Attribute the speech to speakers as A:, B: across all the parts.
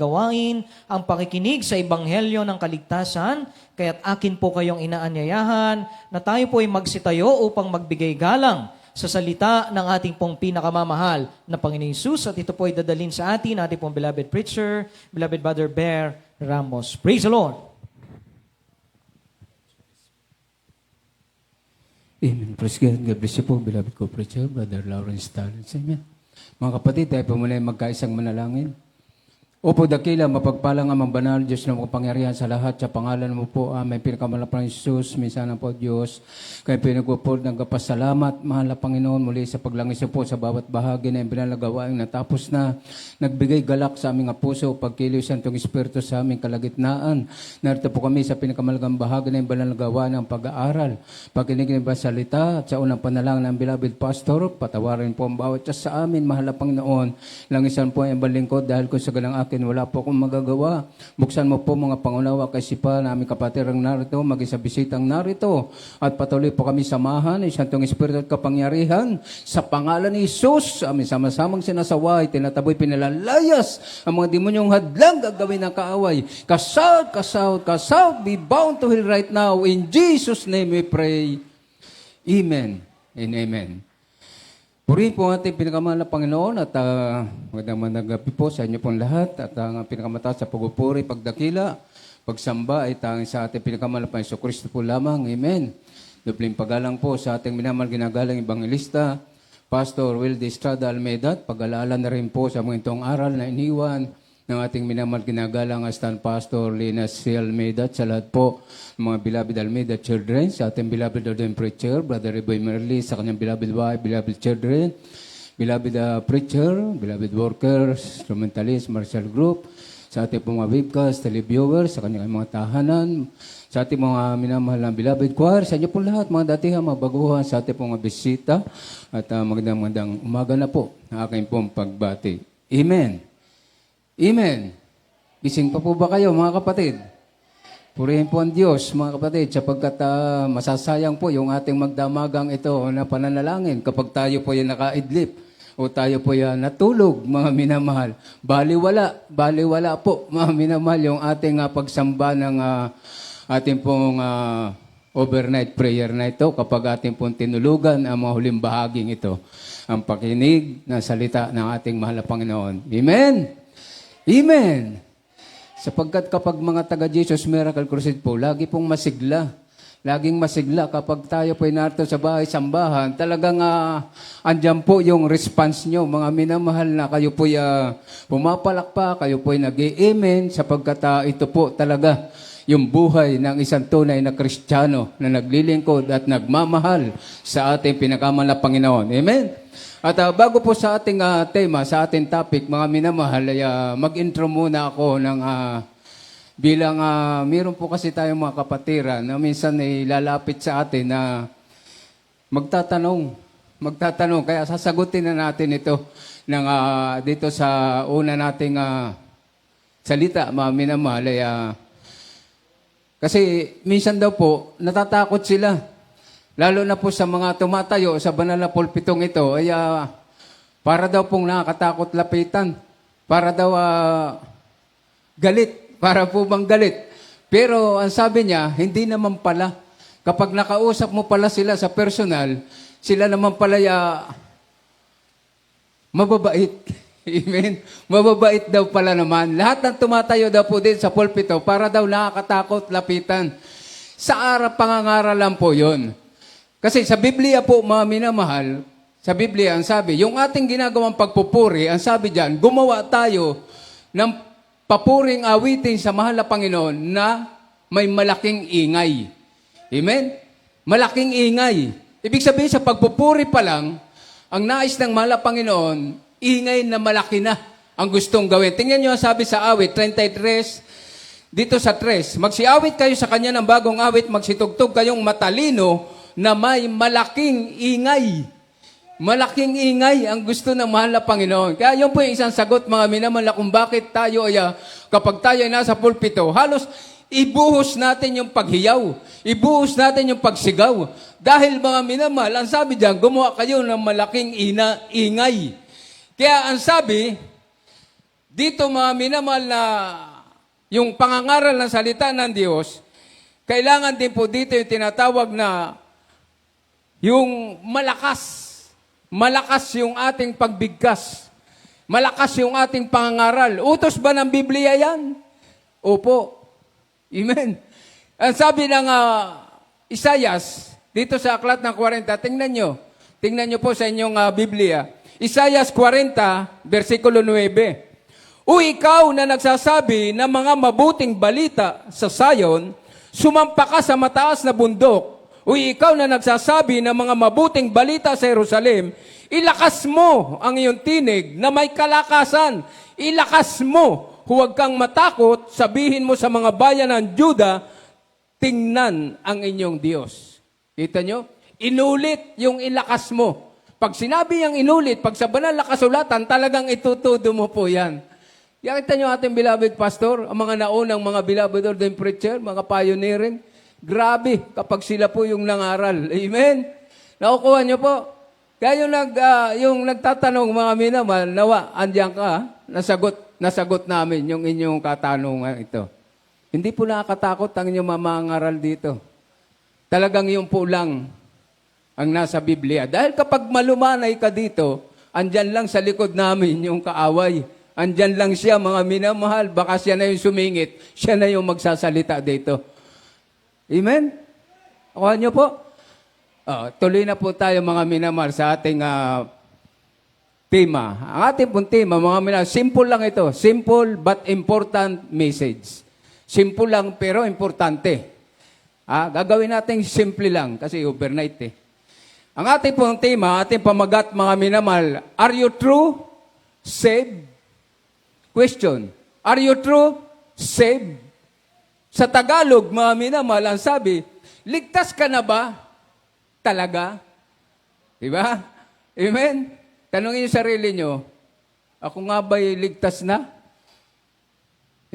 A: gawain ang pakikinig sa Ebanghelyo ng Kaligtasan, kaya't akin po kayong inaanyayahan na tayo po ay magsitayo upang magbigay galang sa salita ng ating pong pinakamamahal na Panginoon Hesus, at ito po ay dadalhin sa ating pong beloved preacher, beloved Brother Bear Ramos. Praise the Lord!
B: Amen. Praise God. God bless you po, beloved co-preacher, Brother Lawrence Talents. Amen. Mga kapatid, tayo po muna ay magkaisang manalangin. Opo, dakila, mapagpalang amang banal, Diyos na makapangyarihan sa lahat, sa pangalan mo po, aming pinakamalapang Jesus, minsan po Diyos, kayo pinagpupod ng kapasalamat, mahal na Panginoon, muli sa paglangis po sa bawat bahagi na yung pinalagawaing natapos na, nagbigay galak sa aming puso, pagkiliw sa Antong Espiritu sa aming kalagitnaan. Narito po kami sa pinakamalagang bahagi na yung pinalagawain ng pag-aaral, pagkinig ng salita, at sa unang panalangin ng beloved pastor, patawarin po ang bawat sa amin, mahal na Panginoon, langisan po ang balingkod, dahil kung sa galang wala po akong magagawa. Buksan mo po mga pangunawa kay Sipa na aming kapatirang narito, maging sa bisitang narito. At patuloy po kami samahan ng Santong Espiritu at kapangyarihan sa pangalan ni Jesus. Aming sama-samang sinasaway, tinataboy, pinalalayas ang mga demonyong hadlang gagawin ng kaaway. Kasout, kasout, kasout, be bound to hell right now. In Jesus' name we pray. Amen and amen. Purihin po ating pinakamahal na Panginoon at magandang gabi po sa inyo pong lahat at ang pinakamataas sa pagpupuri, pagdakila, pagsamba ay tanging sa ating pinakamahal na Panginoon Kristo po lamang. Amen. Dubling pagalang po sa ating minamahal ginagalang Evangelista, Pastor Will de Estrada Almeida, pag-alaala na rin po sa mga itong aral na iniwan ng ating minamahal ginagalang Astan Pastor Linas C. Almeida at sa lahat po mga beloved Almeida children, sa ating beloved ordained preacher, Brother Reboy Merli, sa kanyang beloved wife, beloved children, beloved preacher, beloved workers, instrumentalist, Marshall Group, sa ating mga webcast, televiewers, sa kanyang mga tahanan, sa ating mga minamahal na beloved choir, sa inyo po lahat, mga datihan, mga baguhan, sa ating mga bisita, at magandang umaga na po na aking pong pagbati. Amen. Amen. Gising pa po ba kayo, mga kapatid? Purihin po ang Diyos, mga kapatid, sapagkat masasayang po yung ating magdamagang ito na pananalangin kapag tayo po yung nakaidlip o tayo po yung natulog, mga minamahal. Baliwala po, mga minamahal, yung ating pagsamba ng ating pong overnight prayer na ito kapag ating pong tinulugan ang mga huling bahaging ito, ang pakinig ng salita ng ating mahal na Panginoon. Amen! Amen! Sapagkat kapag mga taga-Jesus Miracle Crusade po, lagi pong masigla. Laging masigla kapag tayo po narito sa bahay sambahan, talagang andyan po yung response nyo, mga minamahal na kayo po pumapalakpa, kayo po nag-i-amen, sapagkat ito po talaga yung buhay ng isang tunay na Kristiyano na naglilingkod at nagmamahal sa ating pinakamal na Panginoon. Amen? At bago po sa ating tema, sa ating topic, mga minamahal, ay mag-intro muna ako ng bilang meron po kasi tayong mga kapatiran na minsan ay lalapit sa atin na magtatanong. Kaya sasagutin na natin ito ng, dito sa una nating salita, mga minamahal. Kasi minsan daw po, natatakot sila. Lalo na po sa mga tumatayo sa banal na pulpitong ito, ay para daw pong nakakatakot lapitan. Para daw galit. Para po bang galit. Pero ang sabi niya, hindi naman pala. Kapag nakausap mo pala sila sa personal, sila naman pala mababait. Amen. Mababait daw pala naman. Lahat ng tumatayo daw po din sa pulpito, para daw nakakatakot lapitan. Sa pangangaralan po yun. Kasi sa Biblia po, mga minamahal, sa Biblia ang sabi, yung ating ginagawang pagpupuri, ang sabi diyan, gumawa tayo ng papuring awitin sa mahal na Panginoon na may malaking ingay. Amen? Malaking ingay. Ibig sabihin sa pagpupuri pa lang, ang nais ng mahal na Panginoon, ingay na malaki na ang gustong gawin. Tingnan nyo ang sabi sa awit 33, dito sa 3, magsiawit kayo sa kanya ng bagong awit, magsitugtog kayong matalino, na may malaking ingay. Malaking ingay ang gusto ng mahal na Panginoon. Kaya yun po yung isang sagot, mga minamahal, kung bakit tayo kapag tayo ay nasa pulpito, halos ibuhos natin yung paghiyaw. Ibuhos natin yung pagsigaw. Dahil mga minamahal, ang sabi diyan, gumawa kayo ng malaking ingay. Kaya ang sabi, dito mga minamahal na yung pangangaral ng salita ng Diyos, kailangan din po dito yung tinatawag na yung malakas. Malakas yung ating pagbigkas. Malakas yung ating pangangaral. Utos ba ng Biblia yan? Opo. Amen. Ang sabi ng Isayas, dito sa aklat ng 40, tingnan nyo. Tingnan nyo po sa inyong Biblia. Isayas 40, versikulo 9. O ikaw na nagsasabi ng mga mabuting balita sa Zion, sumampa ka sa mataas na bundok. O ikaw na nagsasabi ng mga mabuting balita sa Jerusalem, ilakas mo ang iyong tinig na may kalakasan. Ilakas mo, huwag kang matakot, sabihin mo sa mga bayan ng Juda, tingnan ang inyong Diyos. Kita nyo? Inulit yung ilakas mo. Pag sinabi yung inulit, pag sa banal na kasulatan, talagang itutudo mo po yan. Kita nyo ating beloved pastor, ang mga naunang mga beloved ordained preacher, mga pioneering, grabe kapag sila po yung nangaral. Amen? Nakukuha nyo po. Kaya yung nagtatanong mga minamahal, nawa, andyan ka, nasagot namin yung inyong katanungan ito. Hindi po nakakatakot ang inyong mamangaral dito. Talagang yung po lang ang nasa Biblia. Dahil kapag malumanay ka dito, andyan lang sa likod namin yung kaaway. Andyan lang siya, mga minamahal. Baka siya na yung sumingit. Siya na yung magsasalita dito. Amen? Kuha niyo po. Tuloy na po tayo mga minamahal sa ating tema. Ang ating pong tema, mga minamahal, simple lang ito. Simple but important message. Simple lang pero importante. Gagawin natin simple lang kasi overnight eh. Ang ating pong tema, ating pamagat mga minamahal, are you true? Saved? Question, are you true? Saved? Sa Tagalog, mga minamahal, ang sabi, ligtas ka na ba? Talaga? Diba? Amen? Tanungin yung sarili nyo, ako nga ba'y ligtas na?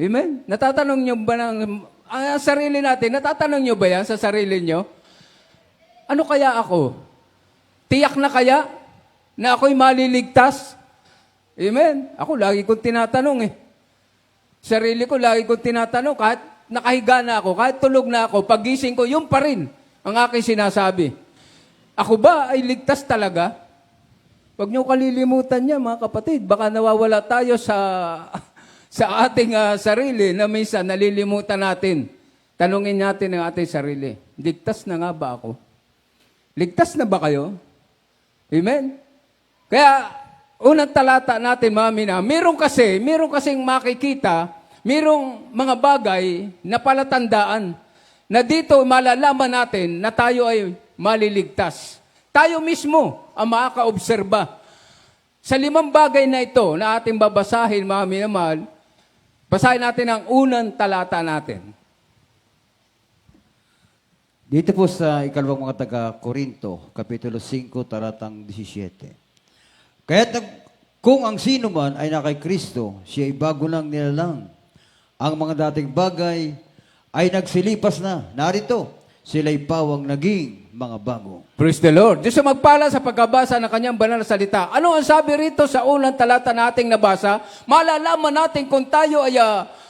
B: Amen? Natatanong nyo ba ng sarili natin, natatanong nyo ba yan sa sarili nyo? Ano kaya ako? Tiyak na kaya na ako'y maliligtas? Amen? Ako lagi kong tinatanong eh. Sarili ko lagi kong tinatanong, kahit nakahiga na ako, kahit tulog na ako, pagising ko, yun pa rin ang aking sinasabi. Ako ba ay ligtas talaga? Huwag niyo kalilimutan niya, mga kapatid. Baka nawawala tayo sa ating sarili na minsan nalilimutan natin. Tanungin natin ang ating sarili. Ligtas na nga ba ako? Ligtas na ba kayo? Amen? Kaya, unang talata natin, mga mina, meron kasing makikita, merong mga bagay na palatandaan na dito malalaman natin na tayo ay maliligtas. Tayo mismo ang makakaobserba. Sa 5 bagay na ito na ating babasahin, mga minamahal, basahin natin ang unang talata natin.
C: Dito po sa ikalawang mga taga-Korinto, Kapitulo 5, talatang 17. Kung ang sino man ay na kay Kristo, siya ay bago lang nilalang. Ang mga dating bagay ay nagsilipas na. Narito, sila'y pawang naging mga bago.
B: Praise the Lord. Diyos ang magpala sa pagkabasa ng kanyang banal na salita. Ano ang sabi rito sa unang talata nating nabasa? Malalaman natin kung tayo ay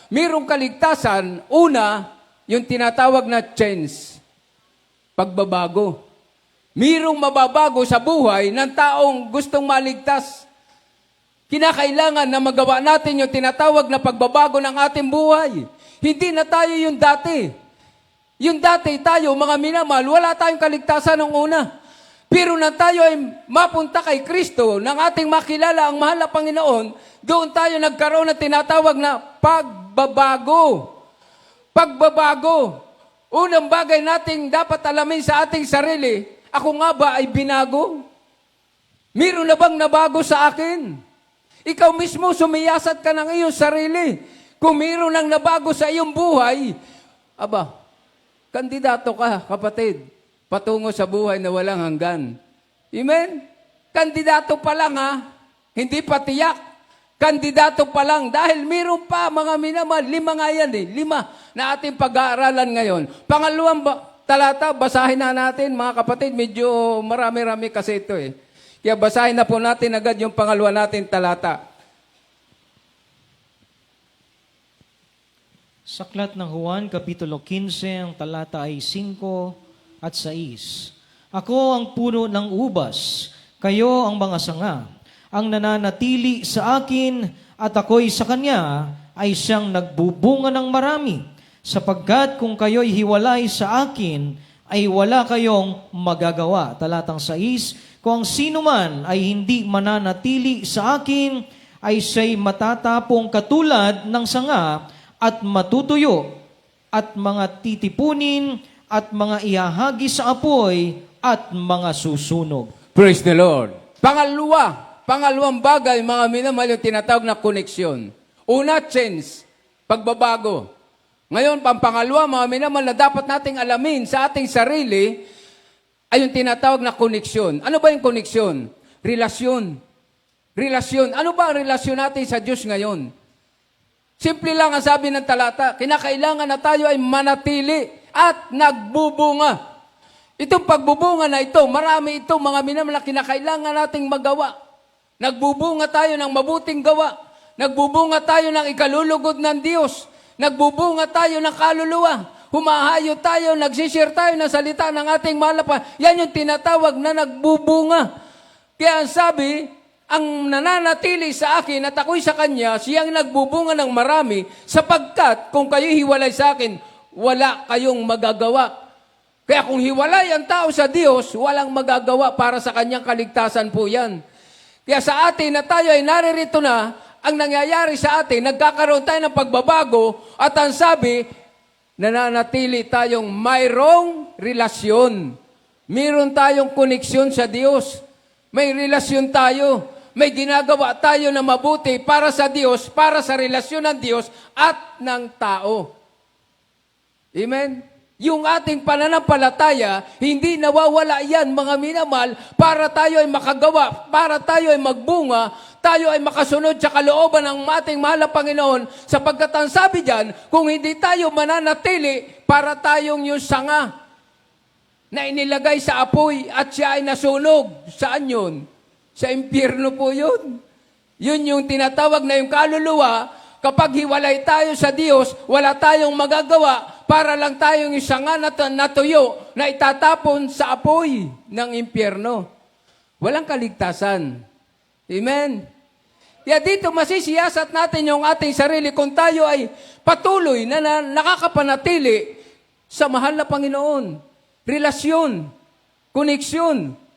B: mayroong kaligtasan. Una, yung tinatawag na change. Pagbabago. Mayroong mababago sa buhay ng taong gustong maligtas. Kinakailangan na magawa natin yung tinatawag na pagbabago ng ating buhay. Hindi na tayo yung dati. Yung dati tayo, mga minamahal, wala tayong kaligtasan ng una. Pero nang tayo ay mapunta kay Kristo, nang ating makilala ang mahal na Panginoon, doon tayo nagkaroon ng tinatawag na pagbabago. Pagbabago. Unang bagay nating dapat alamin sa ating sarili, ako nga ba ay binago? Meron na bang nabago sa akin? Ikaw mismo sumiyasat ka ng iyong sarili. Kung meron nang nabago sa iyong buhay, kandidato ka, kapatid, patungo sa buhay na walang hanggan. Amen? Kandidato pa lang hindi pa tiyak. Kandidato pa lang dahil meron pa mga minamahal, 5 nga yan 5 na ating pag-aaralan ngayon. Pangalawang talata, basahin na natin mga kapatid, medyo marami-rami kasi ito Kaya basahin na po natin agad yung pangalawa natin talata.
A: Sa aklat ng Juan, Kapitulo 15, ang talata ay 5 at 6. Ako ang puno ng ubas, kayo ang mga sanga. Ang nananatili sa akin at ako'y sa kanya ay siyang nagbubunga ng marami. Sapagkat kung kayo'y hiwalay sa akin, ay wala kayong magagawa. Talatang 6, kung ang sino man ay hindi mananatili sa akin, ay siya'y matatapong katulad ng sanga at matutuyo at mga titipunin at mga ihahagi sa apoy at mga susunog.
B: Praise the Lord. Pangalawang bagay, mga minamahal, yung tinatawag na koneksyon. Una, change, pagbabago. Ngayon, pangalawa, mga minamahal, na dapat nating alamin sa ating sarili ay yung tinatawag na koneksyon. Ano ba yung koneksyon? Relasyon. Relasyon. Ano ba ang relasyon natin sa Diyos ngayon? Simple lang ang sabi ng talata, kinakailangan na tayo ay manatili at nagbubunga. Itong pagbubunga na ito, marami ito, mga minamahal, kinakailangan nating magawa. Nagbubunga tayo ng mabuting gawa. Nagbubunga tayo ng ikalulugod ng Diyos. Nagbubunga tayo ng kaluluwa. Humahayo tayo, nagsishare tayo ng salita ng ating malapan. Yan yung tinatawag na nagbubunga. Kaya ang sabi, ang nananatili sa akin at ako'y sa kanya, siyang nagbubunga ng marami, sapagkat kung kayo hiwalay sa akin, wala kayong magagawa. Kaya kung hiwalay ang tao sa Diyos, walang magagawa para sa kanyang kaligtasan po yan. Kaya sa atin na tayo ay naririto na, ang nangyayari sa atin, nagkakaroon tayo ng pagbabago, at ang sabi, nananatili tayong mayroong relasyon. Mayroon tayong koneksyon sa Diyos. May relasyon tayo. May ginagawa tayo na mabuti para sa Diyos, para sa relasyon ng Diyos at ng tao. Amen? Yung ating pananampalataya, hindi nawawala yan, mga minamahal, para tayo ay makagawa, para tayo ay magbunga, tayo ay makasunod sa kalooban ng ating mahal na Panginoon, sapagkat ang sabi dyan, kung hindi tayo mananatili, para tayong yung sanga na inilagay sa apoy at siya ay nasunog. Saan yun? Sa impyerno po yun. Yun yung tinatawag na yung kaluluwa. Kapag hiwalay tayo sa Diyos, wala tayong magagawa para lang tayong isang natuyo na itatapon sa apoy ng impyerno. Walang kaligtasan. Amen? Kaya dito masisiyasat natin yung ating sarili kung tayo ay patuloy na nakakapanatili sa mahal na Panginoon. Relasyon, koneksyon.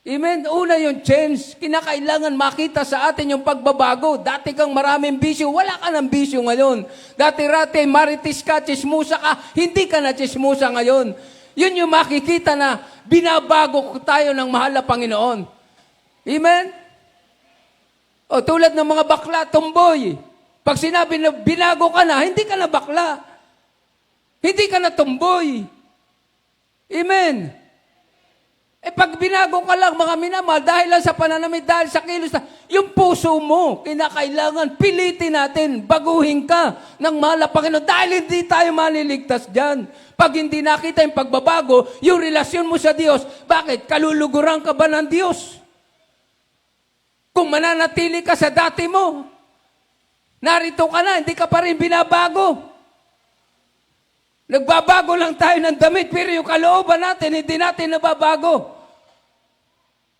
B: Amen? Una yung change. Kinakailangan makita sa atin yung pagbabago. Dati kang maraming bisyo, wala ka ng bisyo ngayon. Dati-rati, maritis ka, chismusa ka, hindi ka na chismusa ngayon. Yun yung makikita na binabago tayo ng mahal na Panginoon. Amen? O tulad ng mga bakla, tumboy. Pag sinabi na binago ka na, hindi ka na bakla. Hindi ka na tumboy. Amen? Pag binago ka lang, mga minamahal, dahil lang sa pananamit, dahil sa kilos, yung puso mo, kinakailangan, pilitin natin, baguhin ka ng mahal na Panginoon, dahil hindi tayo maliligtas dyan. Pag hindi nakita yung pagbabago, yung relasyon mo sa Diyos, bakit? Kaluluguran ka ba ng Diyos? Kung mananatili ka sa dati mo, narito ka na, hindi ka pa rin binabago. Nagbabago lang tayo ng damit, pero yung kalooban natin, hindi natin nababago.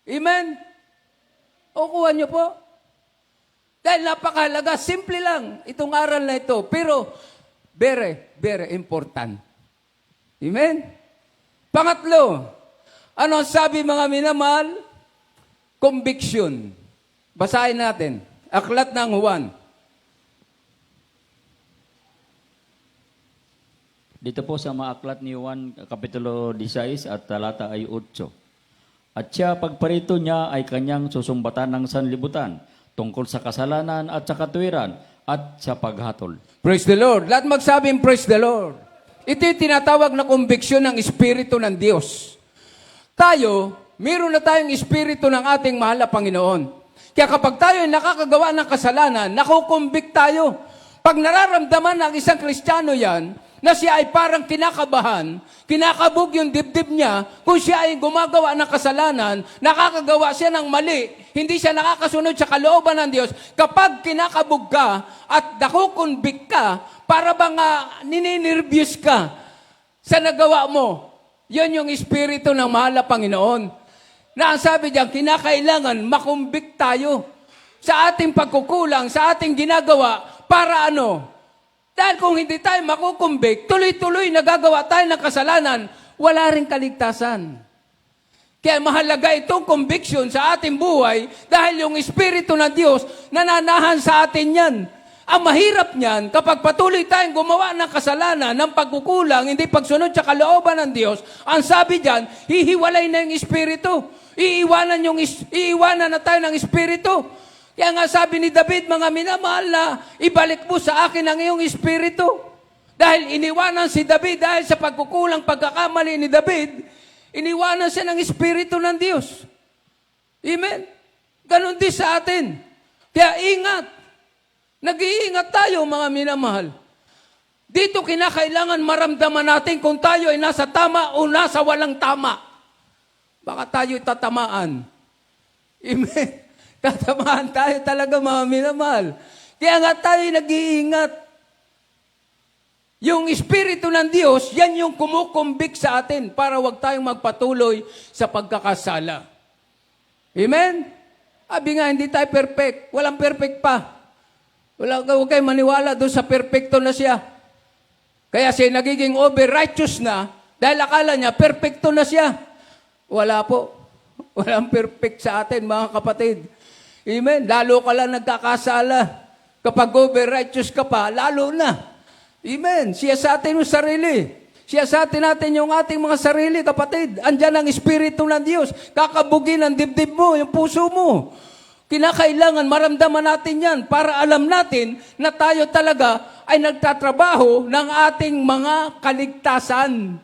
B: Amen? O kuha niyo po. Dahil napakahalaga, simple lang itong aral na ito, pero very, very important. Amen? Pangatlo, ano ang sabi mga minamahal? Conviction. Basahin natin. Aklat ng Juan.
D: Dito po sa mga aklat ni Juan, Kapitulo 16 at talata ay 8. At siya, pagparito niya, ay kanyang susumbatan ng sanlibutan tungkol sa kasalanan at sa katuwiran at sa paghatol.
B: Praise the Lord. Lahat magsabing praise the Lord. Ito yung tinatawag na konbiksyon ng Espiritu ng Diyos. Tayo, meron na tayong Espiritu ng ating mahal na Panginoon. Kaya kapag tayo ay nakakagawa ng kasalanan, nakukumbik tayo. Pag nararamdaman ng isang Kristiyano yan, na siya ay parang kinakabahan, kinakabog yung dibdib niya, kung siya ay gumagawa ng kasalanan, nakakagawa siya ng mali, hindi siya nakakasunod sa kalooban ng Diyos, kapag kinakabog ka at nakukonvict ka, para bang nininirbyos ka sa nagawa mo, yan yung espiritu ng mahal na Panginoon. Na ang sabi diyan, kinakailangan makumbik tayo sa ating pagkukulang, sa ating ginagawa, para ano? Dahil kung hindi tayo makukumbik, tuloy-tuloy nagagawa tayo ng kasalanan, wala ring kaligtasan. Kaya mahalaga itong conviction sa ating buhay dahil yung Espiritu ng Diyos nananahan sa atin yan. Ang mahirap niyan, kapag patuloy tayong gumawa ng kasalanan, ng pagkukulang, hindi pagsunod sa kalooban ng Diyos, ang sabi diyan, hihiwalay na yung Espiritu. Iiwanan na tayo ng Espiritu. Kaya nga sabi ni David, mga minamahal na, ibalik mo sa akin ang iyong Espiritu. Dahil iniwanan si David, dahil sa pagkukulang pagkakamali ni David, iniwanan siya ng Espiritu ng Diyos. Amen? Ganon din sa atin. Kaya ingat. Nag-iingat tayo, mga minamahal. Dito kinakailangan maramdaman natin kung tayo ay nasa tama o nasa walang tama. Baka tayo tatamaan. Amen? Tatamaan tayo talaga, mga minamahal. Kaya nga tayo nag-iingat. Yung Espiritu ng Diyos, yan yung kumukumbik sa atin para wag tayong magpatuloy sa pagkakasala. Amen? Sabi nga, hindi tayo perfect. Walang perfect pa. Huwag kayo maniwala doon sa perfecto na siya. Kaya siya nagiging over-righteous na dahil akala niya, perfecto na siya. Wala po. Walang perfect sa atin, mga kapatid. Amen. Lalo ka lang nagkakasala. Kapag over-righteous ka pa, lalo na. Amen. Siya sa atin yung sarili. Siya sa atin natin yung ating mga sarili, kapatid. Andyan ang Espiritu ng Diyos. Kakabugin ang dibdib mo, yung puso mo. Kinakailangan maramdaman natin yan para alam natin na tayo talaga ay nagtatrabaho ng ating mga kaligtasan.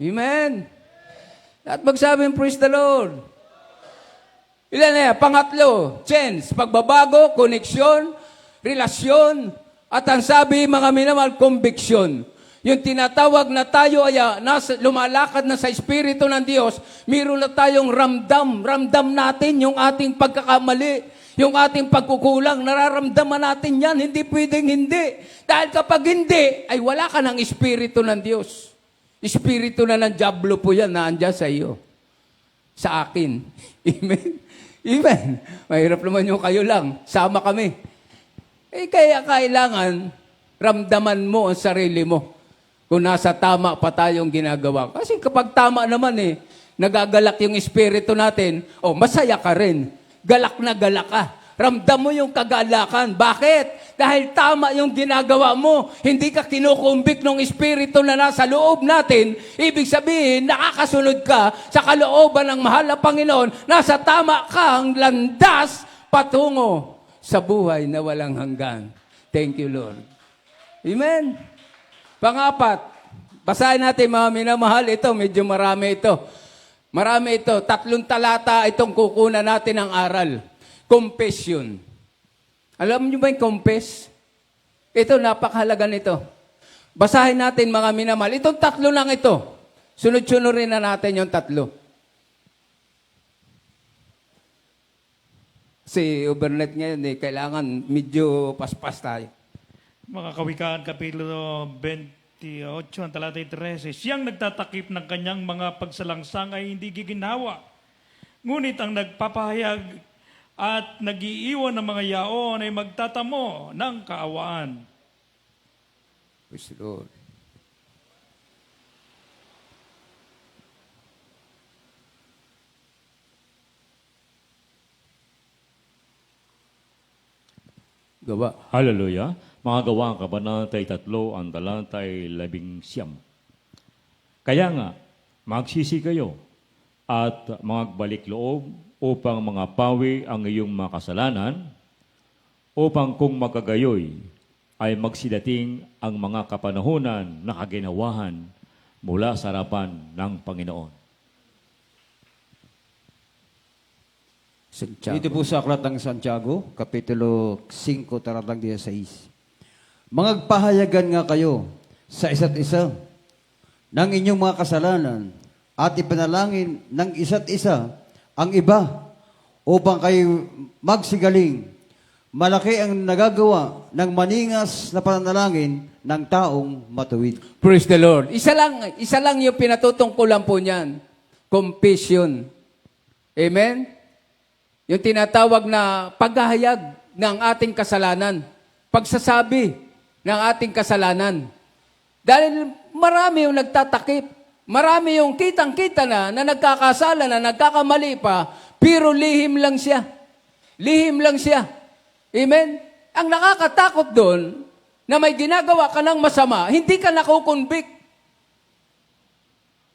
B: Amen. At magsabing, praise the Lord. Ilan na yan? Pangatlo, change, pagbabago, koneksyon, relasyon, at ang sabi, mga minamahal, conviction. Yung tinatawag na tayo ay lumalakad na sa Espiritu ng Diyos, mayroon na tayong ramdam. Ramdam natin yung ating pagkakamali, yung ating pagkukulang. Nararamdaman natin yan, hindi pwedeng hindi. Dahil kapag hindi, ay wala ka ng Espiritu ng Diyos. Espiritu na ng Diablo po yan, naandyan sa iyo. Sa akin. Amen? Amen? Mahirap naman yung kayo lang. Sama kami. Kaya kailangan ramdaman mo ang sarili mo. Kung nasa tama pa tayong ginagawa. Kasi kapag tama naman nagagalak yung espiritu natin, masaya ka rin. Galak na galak ka. Ramdam mo yung kagalakan. Bakit? Dahil tama yung ginagawa mo. Hindi ka kinukumbik ng espiritu na nasa loob natin. Ibig sabihin, nakakasunod ka sa kalooban ng mahal na Panginoon. Nasa tama kang landas patungo sa buhay na walang hanggan. Thank you, Lord. Amen. Pangapat, basahin natin, mga minamahal, ito, medyo marami ito. Marami ito. 3 talata itong kukunan natin ng aral. Confession. Alam niyo ba yung confess? Ito, napakahalaga nito. Basahin natin, mga minamahal. Itong 3 lang ito. Sunod-sunurin na natin yung 3. Si overnight ngayon, kailangan medyo paspas tayo.
E: Mga Kawikaan, Kapitulo 28, ang talata 13, siyang nagtatakip ng kanyang mga pagsalangsang ay hindi giginhawa. Ngunit ang nagpapahayag at nag-iiwan ng mga yaon ay magtatamo ng kaawaan.
B: Praise the Lord. Gawa.
D: Hallelujah. Mga gawa, kabanatay 3, ang talantay 11. Kaya nga, magsisi kayo at magbalik loob upang mga pawi ang iyong mga kasalanan, upang kung magkagayoy ay magsidating ang mga kapanahunan na kaginawahan mula sa harapan ng Panginoon.
C: Dito po sa Aklat ng Santiago, Kapitulo 5, talatang 16. Mangagpahayagan nga kayo sa isa't isa ng inyong mga kasalanan at ipanalangin ng isa't isa ang iba upang kayo magsigaling. Malaki ang nagagawa ng maningas na pananalangin ng taong matuwid.
B: Praise the Lord. Isa lang yung pinatutungkulan po niyan. Confession. Amen? Yung tinatawag na paghahayag ng ating kasalanan. Pagsasabi ng ating kasalanan. Dahil marami yung nagtatakip. Marami yung kitang-kita na nagkakasala, na nagkakamali pa, pero lihim lang siya. Lihim lang siya. Amen? Ang nakakatakot doon, na may ginagawa ka ng masama, hindi ka nakukonvict.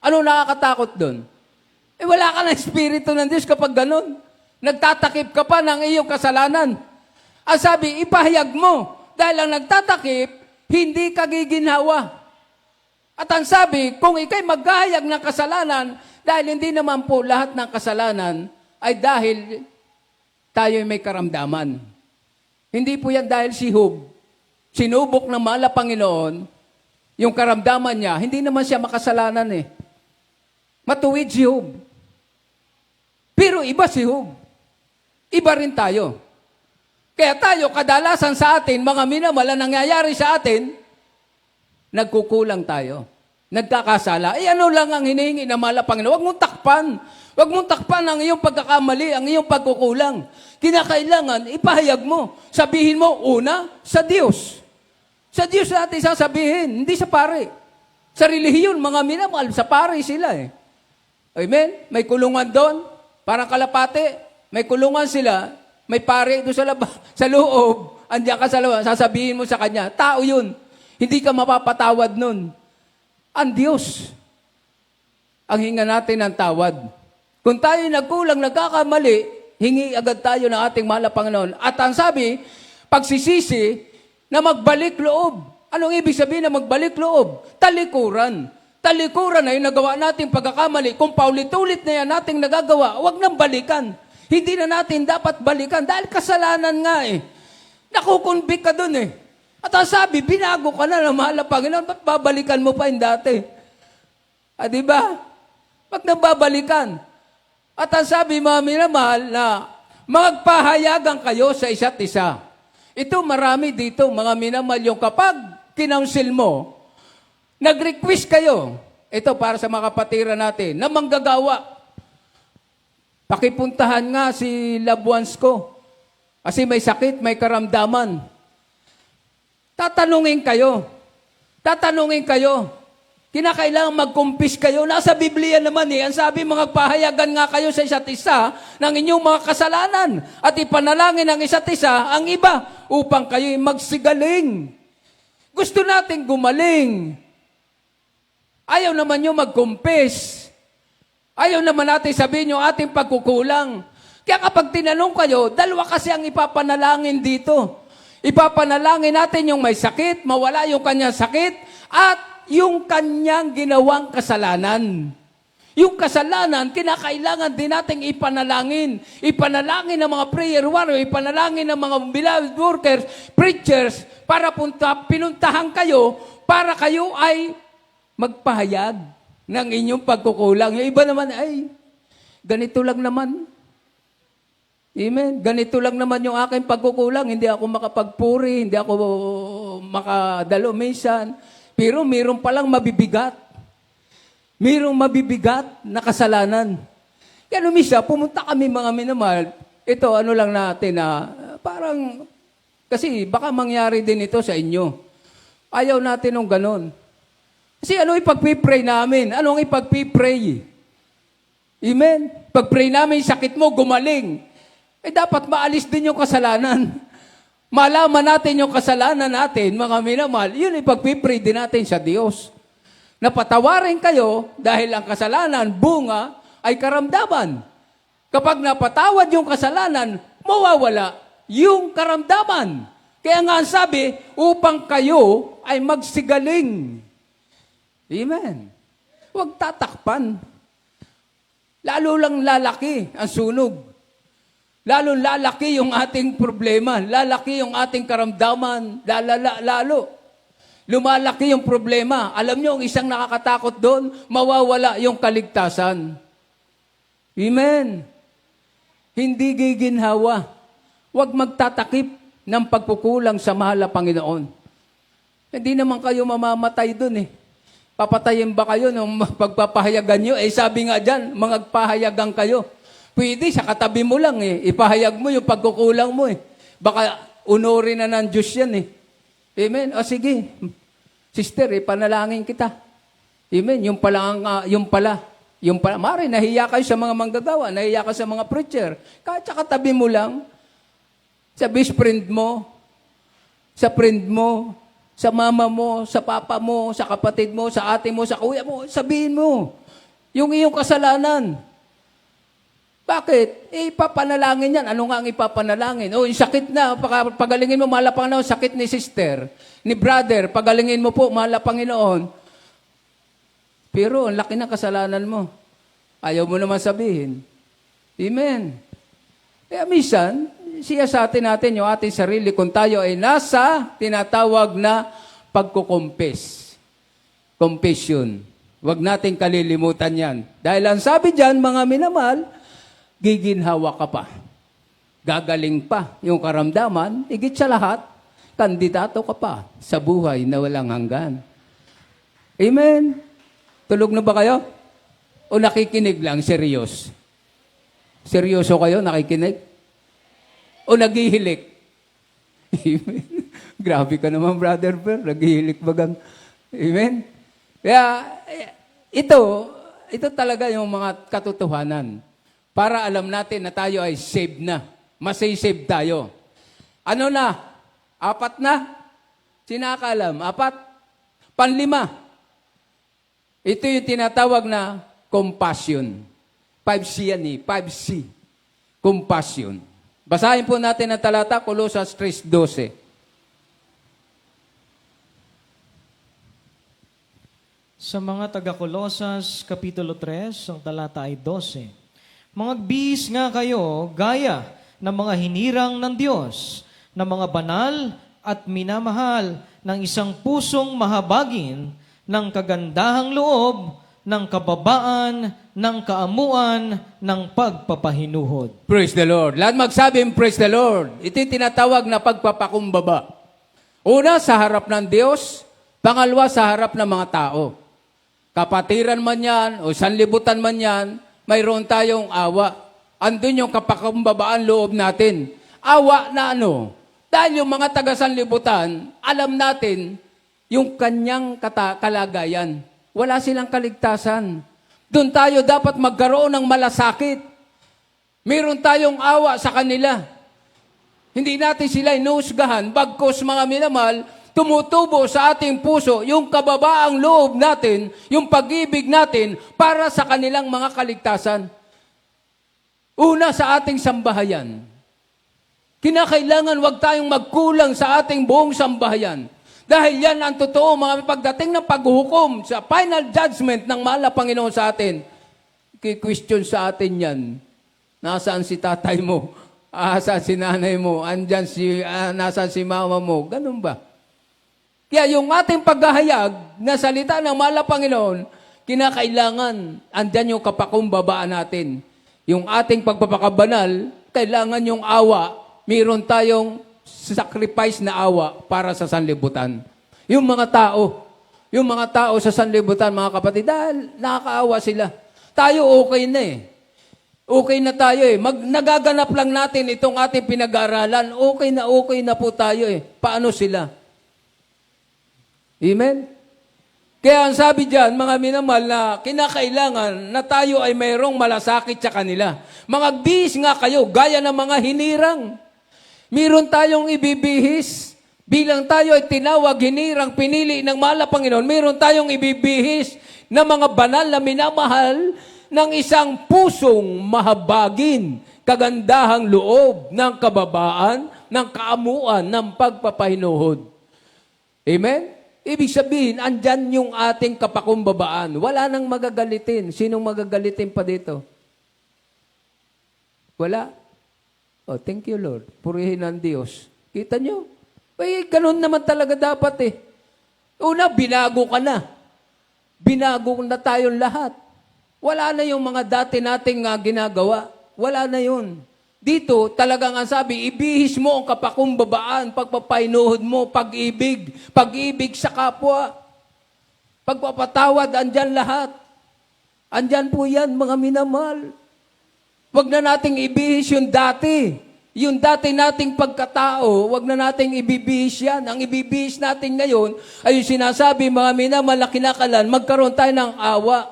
B: Ano nakakatakot doon? Wala ka ng Espiritu ng Diyos kapag ganun. Nagtatakip ka pa ng iyong kasalanan. Ang sabi, ipahayag mo. Dahil ang nagtatakip, hindi ka giginhawa. At ang sabi, kung ikay maghahayag ng kasalanan, dahil hindi naman po lahat ng kasalanan ay dahil tayo may karamdaman. Hindi po yan dahil si Job, sinubok ng mahal na Panginoon, yung karamdaman niya, hindi naman siya makasalanan eh. Matuwid si Job. Pero iba si Job. Iba rin tayo. Kaya tayo, kadalasan sa atin, mga minamahal, ang nangyayari sa atin, nagkukulang tayo. Nagkakasala. Ano lang ang hinihingi ng mahal na Panginoon? Huwag mong takpan. Huwag mong takpan ang iyong pagkakamali, ang iyong pagkukulang. Kinakailangan, ipahayag mo. Sabihin mo, una, sa Diyos. Sa Diyos natin sasabihin, hindi sa pare. Sa relihiyon, mga minamahal, sa pare sila eh. Amen? May kulungan doon, parang kalapate. May kulungan sila, may pare doon sa loob. Andiyan ka sa loob, sasabihin mo sa kanya, tao yun. Hindi ka mapapatawad nun. Ang Diyos ang hinga natin ng tawad. Kung tayo nagkulang, nagkakamali, hingi agad tayo ng ating mahal na Panginoon. At ang sabi, pagsisisi na magbalik loob. Anong ibig sabihin na magbalik loob? Talikuran. Talikuran na yung nagawa nating pagkakamali. Kung paulit-ulit na yan nating nagagawa, huwag nang balikan. Hindi na natin dapat balikan dahil kasalanan nga eh. Nakukonvict ka dun eh. At ang sabi, binago ka na ng mahal na Panginoon, ba't babalikan mo pa yung dati? Diba? Pag nababalikan. At ang sabi, mga minamahal, na magpahayagan kayo sa isa't isa. Ito marami dito, mga minamahal, yung kapag kinounsil mo, nag-request kayo, ito para sa mga kapatiran natin, na manggagawa. Pakipuntahan nga si loved ones ko. Kasi may sakit, may karamdaman. Tatanungin kayo. Kinakailangan mag-confess kayo. Nasa Biblia naman eh. Ang sabi, magpahayagan nga kayo sa isa't isa ng inyong mga kasalanan at ipanalangin ng isa't isa ang iba upang kayo'y magsigaling. Gusto natin gumaling. Ayaw naman nyo mag-confess. Ayaw naman natin sabihin yung ating pagkukulang. Kaya kapag tinanong kayo, dalawa kasi ang ipapanalangin dito. Ipapanalangin natin yung may sakit, mawala yung kanyang sakit, at yung kanyang ginawang kasalanan. Yung kasalanan, kinakailangan din nating ipanalangin. Ipanalangin ng mga prayer warrior, ipanalangin ng mga beloved workers, preachers, para pinuntahan kayo, para kayo ay magpahayag ng inyong pagkukulang. Yung iba naman, ay, ganito lang naman. Amen. Ganito lang naman yung aking pagkukulang. Hindi ako makapagpuri, hindi ako makadalo minsan. Pero mayroon palang mabibigat. Mayroong mabibigat na kasalanan. Kaya numisa, pumunta kami mga minamahal. Ito, ano lang natin na parang, kasi baka mangyari din ito sa inyo. Ayaw natin ng ganon. Kasi ano ipagpipray namin? Anong ipagpipray? Amen? Pag-pray namin, sakit mo, gumaling. Dapat maalis din yung kasalanan. Malaman natin yung kasalanan natin, mga minamahal, yun ipagpipray din natin sa Diyos. Napatawarin kayo dahil ang kasalanan, bunga, ay karamdaman. Kapag napatawad yung kasalanan, mawawala yung karamdaman. Kaya nga ang sabi, upang kayo ay magsigaling. Amen. Huwag tatakpan. Lalo lang lalaki ang sunog. Lalo lalaki yung ating problema. Lalaki yung ating karamdaman. Lalo. lumalaki yung problema. Alam nyo, ang isang nakakatakot doon, mawawala yung kaligtasan. Amen. Hindi giginhawa. Huwag magtatakip ng pagkukulang sa mahal na Panginoon. Hindi naman kayo mamamatay doon eh. Papatayin ba kayo nung pagpapahayagan nyo? Eh sabi nga dyan, magpahayagan kayo. Pwede, sa katabi mo lang eh. Ipahayag mo yung pagkukulang mo eh. Baka unurin na ng Diyos yan eh. Amen? O sige, sister, ipanalangin kita. Amen? Yung pala. Mari, nahiya kayo sa mga manggagawa, nahiya ka sa mga preacher. Kahit sa katabi mo lang, sa best friend mo, sa friend mo, sa mama mo, sa papa mo, sa kapatid mo, sa ate mo, sa kuya mo, sabihin mo yung iyong kasalanan. Bakit? Ipapanalangin yan. Ano nga ang ipapanalangin? O, yung sakit na, pagalingin mo, mahal na Panginoon, sakit ni sister, ni brother, pagalingin mo po, mahal na Panginoon. Pero, ang laki ng kasalanan mo. Ayaw mo naman sabihin. Amen. Kaya minsan, siyasatin natin yung ating sarili kung tayo ay nasa tinatawag na pagkukumpes. Confession. Huwag natin kalilimutan yan. Dahil ang sabi dyan, mga minamahal, giginhawa ka pa. Gagaling pa yung karamdaman, higit sa lahat, kandidato ka pa sa buhay na walang hanggan. Amen? Tulog na ba kayo? O nakikinig lang, serious? Seryoso kayo, nakikinig? O naghihilik? Amen? Grabe ka naman, Brother Per. Naghihilik bagang. Amen? Kaya, ito talaga yung mga katotohanan. Para alam natin na tayo ay saved na. Masay-save tayo. Ano na? 4 na? Sinakalam? 4? Panlima. Ito yung tinatawag na compassion. 5C yan eh. 5C. Compassion. Basahin po natin ang talata, Colosas 3:12.
A: Sa mga taga-Kolosas, Kapitulo 3, ang talata ay 12. Mga bis nga kayo, gaya ng mga hinirang ng Diyos, na mga banal at minamahal ng isang pusong mahabagin, ng kagandahang loob, ng kababaan, ng kaamuan, ng pagpapahinuhod.
B: Praise the Lord. Lahat magsabing, praise the Lord. Ito yung tinatawag na pagpapakumbaba. Una, sa harap ng Diyos. Pangalawa, sa harap ng mga tao. Kapatiran man yan, o sanlibutan man yan, mayroon tayong awa. Andun yung kapakumbabaan loob natin. Awa na ano? Dahil yung mga taga-sanlibutan, alam natin yung kanyang kalagayan. Wala silang kaligtasan. Doon tayo dapat magkaroon ng malasakit. Meron tayong awa sa kanila. Hindi natin sila inuusgahan, bagkos mga minamahal, tumutubo sa ating puso yung kababaang loob natin, yung pag-ibig natin para sa kanilang mga kaligtasan. Una, sa ating sambahayan. Kinakailangan wag tayong magkulang sa ating buong sambahayan. Dahil yan ang totoo, mga pagdating ng paghuhukom sa final judgment ng mahal na Panginoon sa atin. Question sa atin yan. Nasaan si tatay mo? Nasaan si nanay mo? Nasaan si mama mo? Ganun ba? Kaya yung ating paghahayag na salita ng mahal na Panginoon, kinakailangan, andyan yung kapakumbabaan natin. Yung ating pagpapakabanal, kailangan yung awa, mayroon tayong sacrifice na awa para sa sanlibutan. Yung mga tao sa sanlibutan, mga kapatid, dahil nakakaawa sila. Tayo okay na eh. Okay na tayo eh. Nagaganap lang natin itong ating pinag-aaralan. Okay na po tayo eh. Paano sila? Amen? Kaya ang sabi dyan, mga minamahal, na kinakailangan na tayo ay mayroong malasakit sa kanila. Mga bis nga kayo, gaya ng mga hinirang. Meron tayong ibibihis. Bilang tayo ay tinawag, hinirang, pinili ng mahal na Panginoon, meron tayong ibibihis na mga banal na minamahal ng isang pusong mahabagin, kagandahang loob ng kababaan, ng kaamuan, ng pagpapahinuhod. Amen? Ibig sabihin, andyan yung ating kapakumbabaan. Wala nang magagalitin. Sinong magagalitin pa dito? Wala? Oh, thank you, Lord. Purihin ang Diyos. Kita nyo? Ay, ganun naman talaga dapat eh. Una, binago ka na. Binago na tayong lahat. Wala na yung mga dati nating ginagawa. Wala na yun. Dito, talagang ang sabi, ibihis mo ang kapakumbabaan, pagpapainuhod mo, pag-ibig, pag-ibig sa kapwa, pagpapatawad, andyan lahat. Andyan po yan, mga minamahal. Huwag na nating ibihis yung dati. Yung dati nating pagkatao, huwag na nating ibibihis yan. Ang ibibihis natin ngayon ay yung sinasabi, mga minamahal na kinakalan, magkaroon tayo ng awa.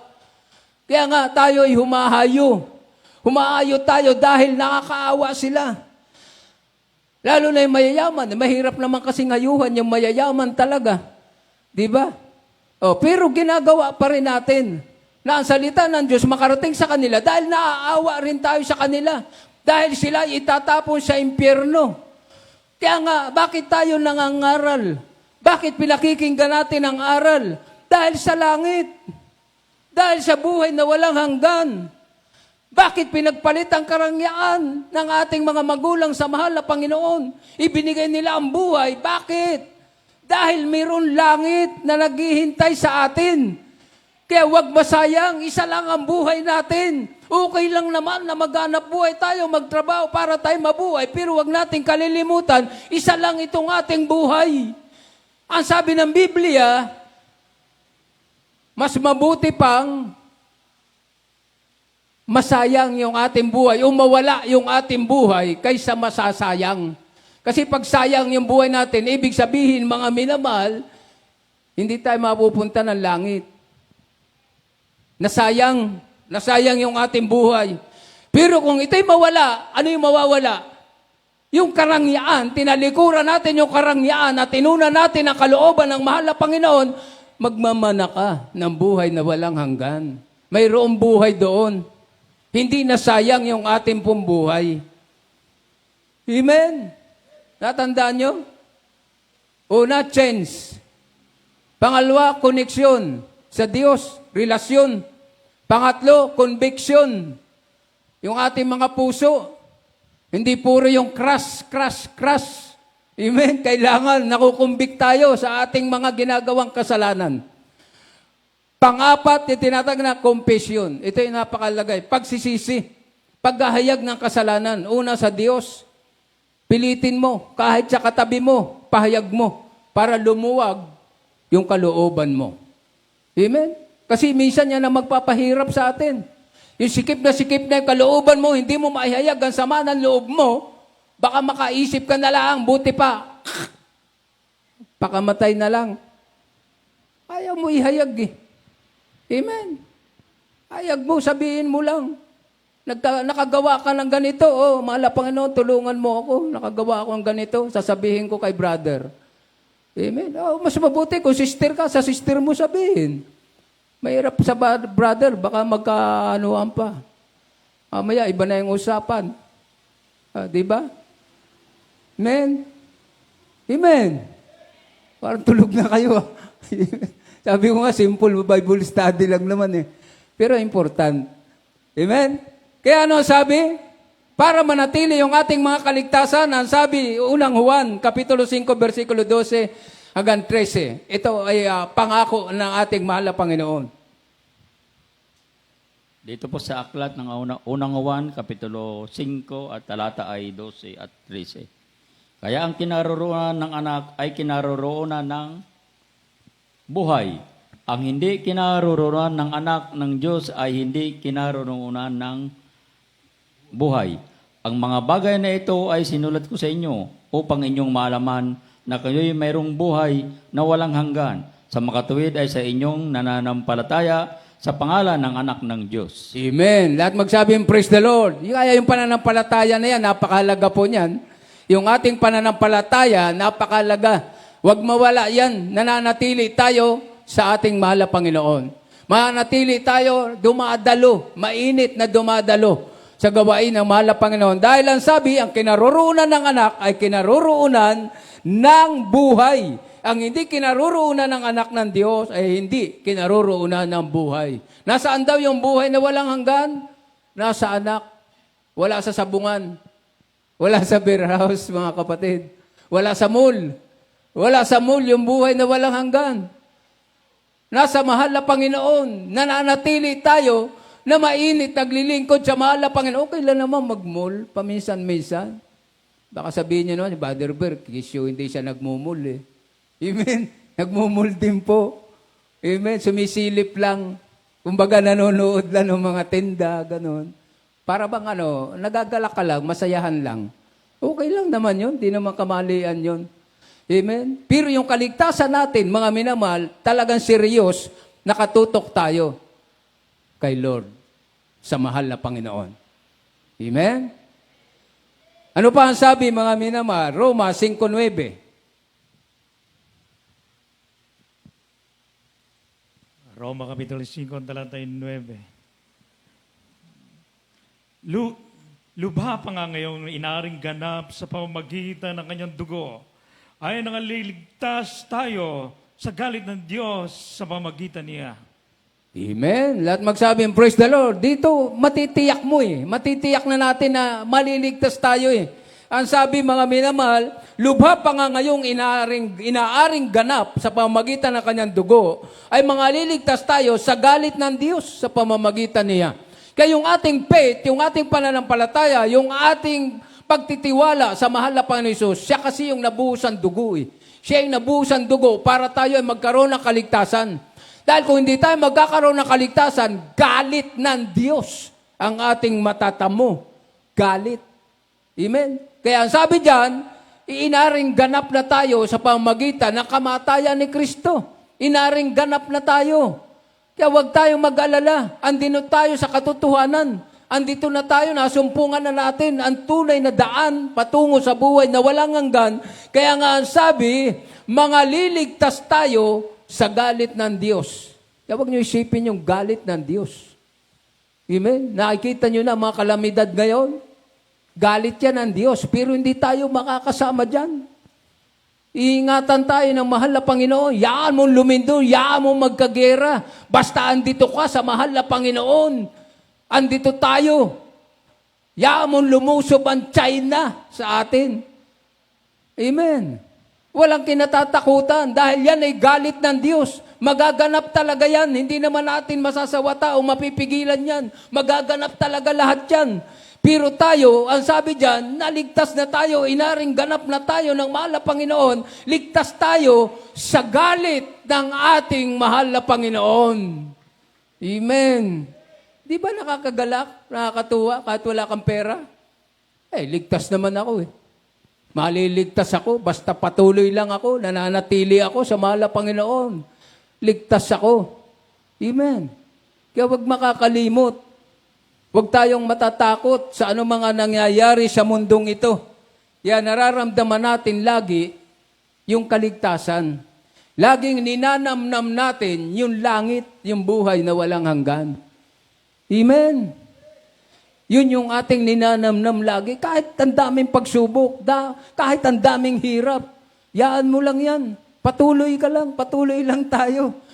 B: Kaya nga, tayo ay humahayo. Humaayo tayo dahil nakakaawa sila. Lalo na yung mayayaman. Mahirap naman kasing hayuhan yung mayayaman talaga. Di ba? Pero ginagawa pa rin natin na ang salita ng Diyos makarating sa kanila dahil naaawa rin tayo sa kanila. Dahil sila itatapon sa impyerno. Kaya nga, bakit tayo nangangaral? Bakit pinakikinggan natin ang aral? Dahil sa langit. Dahil sa buhay na walang hanggan. Bakit pinagpalit ang karangyaan ng ating mga magulang sa mahal na Panginoon? Ibinigay nila ang buhay. Bakit? Dahil mayroon langit na naghihintay sa atin. Kaya huwag masayang, isa lang ang buhay natin. Okay lang naman na maghanap buhay tayo, magtrabaho para tayo mabuhay. Pero huwag nating kalilimutan, isa lang itong ating buhay. Ang sabi ng Biblia, mas mabuti pang masayang yung ating buhay o mawala yung ating buhay kaysa masasayang. Kasi pag sayang yung buhay natin, ibig sabihin, mga minamahal, hindi tayo mapupunta ng langit. Nasayang yung ating buhay. Pero kung ito'y mawala, ano yung mawawala? Yung karangyaan, tinalikuran natin yung karangyaan at tinuna natin ang kalooban ng mahal na Panginoon, magmamana ka ng buhay na walang hanggan. Mayroong buhay doon. Hindi nasayang yung ating pong buhay. Amen? Natandaan nyo? Una, change. Pangalawa, koneksyon sa Diyos, relasyon. Pangatlo, conviction. Yung ating mga puso. Hindi puro yung crush. Amen? Kailangan nakukumbik tayo sa ating mga ginagawang kasalanan. Pang-apat, tinatawag na confession. Ito yung napakalagay. Pagsisisi. Paghahayag ng kasalanan. Una sa Diyos. Pilitin mo. Kahit sa katabi mo, pahayag mo. Para lumuwag yung kalooban mo. Amen? Kasi minsan yan ang magpapahirap sa atin. Yung sikip na yung kalooban mo, hindi mo maihayag ang sama ng loob mo, baka makaisip ka na lang, buti pa. Pakamatay na lang. Ayaw mo ihayag eh. Amen. Hayag mo, sabihin mo lang. Nakagawa ka ng ganito. Mahal na Panginoon, tulungan mo ako. Nakagawa ako ng ganito. Sasabihin ko kay brother. Amen. Mas mabuti kung sister ka, sa sister mo sabihin. Mahirap sa brother, baka magkaanuhan pa. Mamaya, iba na yung usapan. Di ba? Amen. Amen. Parang tulog na kayo. Sabi ko nga, simple Bible study lang naman eh. Pero important. Amen? Kaya ano sabi? Para manatili yung ating mga kaligtasan, ang sabi, unang Juan, Kapitulo 5, versikulo 12 hanggang 13. Ito ay pangako ng ating mahal na Panginoon.
D: Dito po sa aklat ng unang Juan, Kapitulo 5 at talata ay 12 at 13. Kaya ang kinaroroonan ng anak ay kinaroroonan ng buhay. Ang hindi kinaroroonan ng anak ng Diyos ay hindi kinaroroonan ng buhay. Ang mga bagay na ito ay sinulat ko sa inyo upang inyong malaman na kayo'y mayroong buhay na walang hanggan. Sa makatuwid ay sa inyong nananampalataya sa pangalan ng anak ng Diyos.
B: Amen. Lahat magsabi praise the Lord. Kaya yung pananampalataya na yan, napakalaga po niyan. Yung ating pananampalataya, napakalaga. Huwag mawala yan. Nananatili tayo sa ating mahal na Panginoon. Mananatili tayo dumadalo, mainit na dumadalo sa gawain ng mahal na Panginoon. Dahil ang sabi, ang kinaroroonan ng anak ay kinaroroonan ng buhay. Ang hindi kinaroroonan ng anak ng Diyos ay hindi kinaroroonan ng buhay. Nasaan daw yung buhay na walang hanggan? Nasa anak. Wala sa sabungan. Wala sa beer house, mga kapatid. Wala sa mall. Wala sa mall yung buhay na walang hanggan. Nasa mahal na Panginoon, nananatili tayo na mainit, naglilingkod sa mahal na Panginoon. Okay lang naman mag-mall, paminsan-minsan. Baka sabihin niyo naman, Brother Berg, kisyo, hindi siya nagmumul eh. Amen? Nagmumul din po. Amen? Sumisilip lang. Kumbaga nanonood lang ng mga tenda, ganun. Para bang nagagalak ka lang, masayahan lang. Okay lang naman yun, di naman kamalian yun. Amen? Pero yung kaligtasan natin, mga minamahal, talagang serious, nakatutok tayo kay Lord sa mahal na Panginoon. Amen? Ano pa ang sabi, mga minamahal? Roma 5:9.
E: Roma Kapitulo 5, talata 9. Lubha pa nga ngayong inaring ganap sa pamamagitan ng kanyang dugo ay nangaliligtas tayo sa galit ng Diyos sa pamamagitan niya.
B: Amen. Lahat magsabi, praise the Lord. Dito, matitiyak mo eh. Matitiyak na natin na maliligtas tayo eh. Ang sabi, mga minamahal, lubha pa nga ngayong inaaring ganap sa pamamagitan ng kanyang dugo, ay liligtas tayo sa galit ng Diyos sa pamamagitan niya. Kaya yung ating faith, yung ating pananampalataya, yung ating pagtitiwala sa mahal na Panginoon Hesus, siya kasi yung nabuhusan dugo eh. Siya yung nabuhusan dugo para tayo ay magkaroon ng kaligtasan. Dahil kung hindi tayo magkakaroon ng kaligtasan, galit ng Diyos ang ating matatamo. Galit. Amen? Kaya ang sabi diyan, inaring ganap na tayo sa pamamagitan ng kamatayan ni Kristo. Inaring ganap na tayo. Kaya huwag tayong mag-alala. Andito tayo sa katotohanan. Andito na tayo, nasumpungan na natin ang tunay na daan patungo sa buhay na walang hanggan. Kaya nga ang sabi, mga liligtas tayo sa galit ng Diyos. Kaya huwag niyo isipin yung galit ng Diyos. Amen? Nakikita niyo na mga kalamidad ngayon? Galit yan ng Diyos, pero hindi tayo makakasama dyan. Iingatan tayo ng mahal na Panginoon. Yaan mong lumindol, yaan mong magkagera. Basta andito ka sa mahal na Panginoon. Andito tayo. Yaan mong lumusob ang China sa atin. Amen. Walang kinatatakutan dahil yan ay galit ng Diyos. Magaganap talaga yan. Hindi naman natin masasawata o mapipigilan yan. Magaganap talaga lahat yan. Pero tayo, ang sabi diyan, naligtas na tayo, inaring ganap na tayo ng mahal na Panginoon, ligtas tayo sa galit ng ating mahal na Panginoon. Amen. Di ba nakakagalak, nakakatuwa, kahit wala kang pera? Ligtas naman ako eh. Maliligtas ako, basta patuloy lang ako, nananatili ako sa mahal na Panginoon. Ligtas ako. Amen. Kaya huwag makakalimot. Huwag tayong matatakot sa anong mga nangyayari sa mundong ito. Yan, nararamdaman natin lagi yung kaligtasan. Laging ninanamnam natin yung langit, yung buhay na walang hanggan. Amen. Yun yung ating ninanamnam lagi. Kahit ang daming pagsubok, kahit ang daming hirap, yaan mo lang yan. Patuloy ka lang, patuloy lang tayo.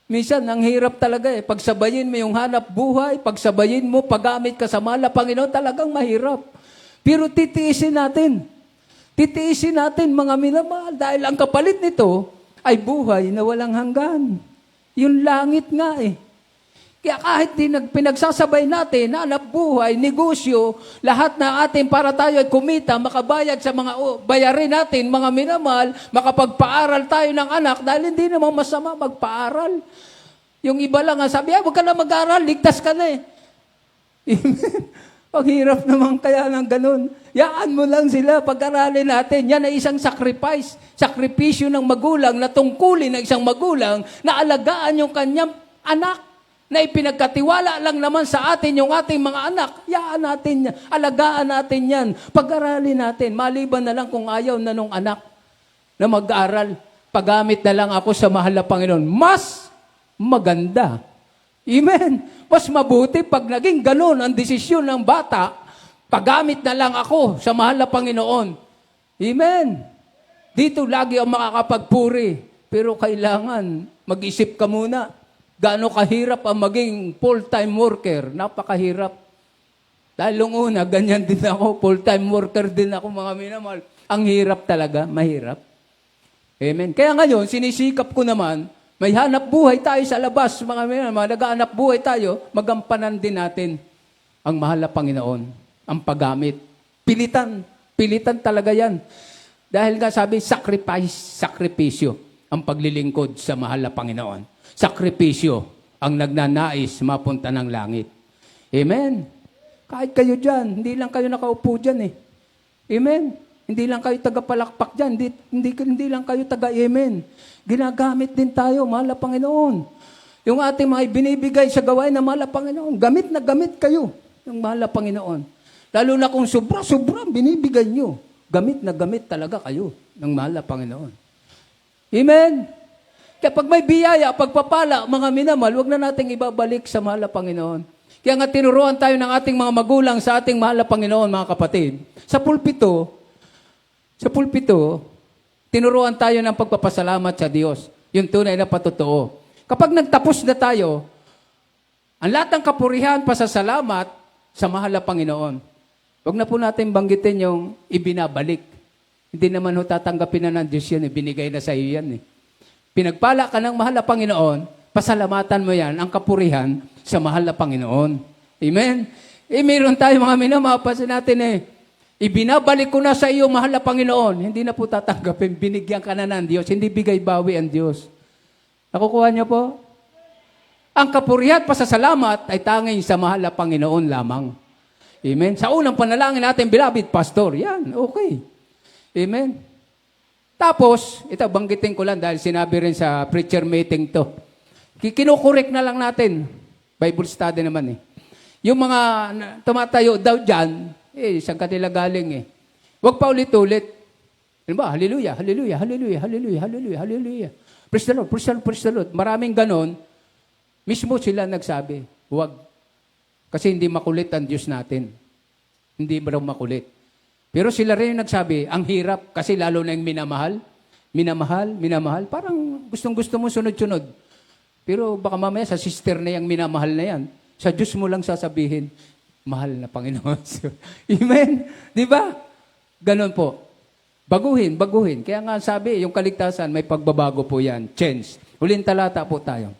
B: Minsan, ang hirap talaga eh. Pagsabayin mo yung hanap buhay, pagsabayin mo, paggamit ka sa mahal na Panginoon, talagang mahirap. Pero titiisin natin. Titiisin natin, mga minamahal, dahil ang kapalit nito ay buhay na walang hanggan. Yung langit nga eh. Kaya kahit pinagsasabay natin, hanap buhay, negosyo, lahat na atin para tayo ay kumita, makabayad sa mga bayarin natin, mga minamahal, makapagpaaral tayo ng anak, dahil hindi naman masama magpaaral. Yung iba lang, sabi, huwag ka na mag-aral, ligtas ka na eh. Ang hirap naman kaya ng ganun. Yaan mo lang sila, pag-aralin natin. Yan ay isang sacrifice, sakripisyo ng magulang, na tungkulin ng isang magulang na alagaan yung kanyang anak. Na ipinagkatiwala lang naman sa atin yung ating mga anak, yaan natin yan, alagaan natin yan, pag-aralin natin, maliban na lang kung ayaw na nung anak na mag-aral, paggamit na lang ako sa mahal na Panginoon, mas maganda. Amen. Mas mabuti pag naging ganun ang desisyon ng bata, paggamit na lang ako sa mahal na Panginoon. Amen. Dito lagi ang makakapagpuri, pero kailangan mag-isip ka muna. Gaano kahirap ang maging full-time worker? Napakahirap. Dahil nung una, ganyan din ako, full-time worker din ako, mga minamahal. Ang hirap talaga, mahirap. Amen. Kaya ngayon, sinisikap ko naman, may hanap buhay tayo sa labas, mga nag-aanap buhay tayo, magampanan din natin ang mahal na Panginoon, ang paggamit. Pilitan talaga yan. Dahil nga sabi, sakripisyo ang paglilingkod sa mahal na Panginoon. Sakripisyo ang nagnanais mapunta ng langit. Amen. Kahit kayo dyan, hindi lang kayo nakaupo dyan eh. Amen. Hindi lang kayo taga-palakpak dyan, hindi lang kayo taga-amen. Ginagamit din tayo, mahal na Panginoon. Yung ating mga binibigay sa gawain ng mahal na Panginoon, gamit na gamit kayo ng mahal na Panginoon. Lalo na kung sobra-sobra binibigay nyo, gamit na gamit talaga kayo ng mahal na Panginoon. Amen? Kapag may biyaya, pagpapala, mga minamahal, huwag na nating ibabalik sa mahal na Panginoon. Kaya nga tinuruan tayo ng ating mga magulang sa ating mahal na Panginoon, mga kapatid. Sa pulpito, tinuruan tayo ng pagpapasalamat sa Diyos. Yung tunay na patotoo. Kapag nagtapos na tayo, ang lahat ng kapurihan, pasasalamat sa mahal na Panginoon. Huwag na po natin banggitin yung ibinabalik. Hindi naman ho tatanggapin na ng Diyos yan, binigay na sa iyo yan. Pinagpala ka ng mahal na Panginoon, pasalamatan mo yan, ang kapurihan sa mahal na Panginoon. Amen? Mayroon tayo mga minamapasin natin ibinabalik ko na sa iyo, mahal na Panginoon. Hindi na po tatanggapin, binigyan ka na ng Diyos, hindi bigay-bawi ang Diyos. Nakukuha niyo po? Ang kapurihan, pasasalamat ay tanging sa mahal na Panginoon lamang. Amen? Sa unang panalangin natin, beloved pastor, yan, okay. Amen? Tapos, ito, banggitin ko lang dahil sinabi rin sa preacher meeting to. Kinukorek na lang natin. Bible study naman Yung mga tumatayo daw dyan, isang kanila galing Huwag pa ulit-ulit. Diba? Hallelujah, hallelujah, hallelujah, hallelujah, hallelujah, hallelujah. Praise the Lord, praise the Lord, praise the Lord. Maraming ganon. Mismo sila nagsabi, huwag. Kasi hindi makulit ang Diyos natin. Hindi raw makulit. Pero sila rin nagsabi, ang hirap kasi lalo na yung minamahal. Minamahal. Parang gustong-gusto mo sunod-sunod. Pero baka mamaya sa sister na yung minamahal na yan, sa Diyos mo lang sasabihin, mahal na Panginoon. Amen? Di ba? Ganon po. Baguhin. Kaya nga sabi, yung kaligtasan, may pagbabago po yan. Change. Huling talata po tayo.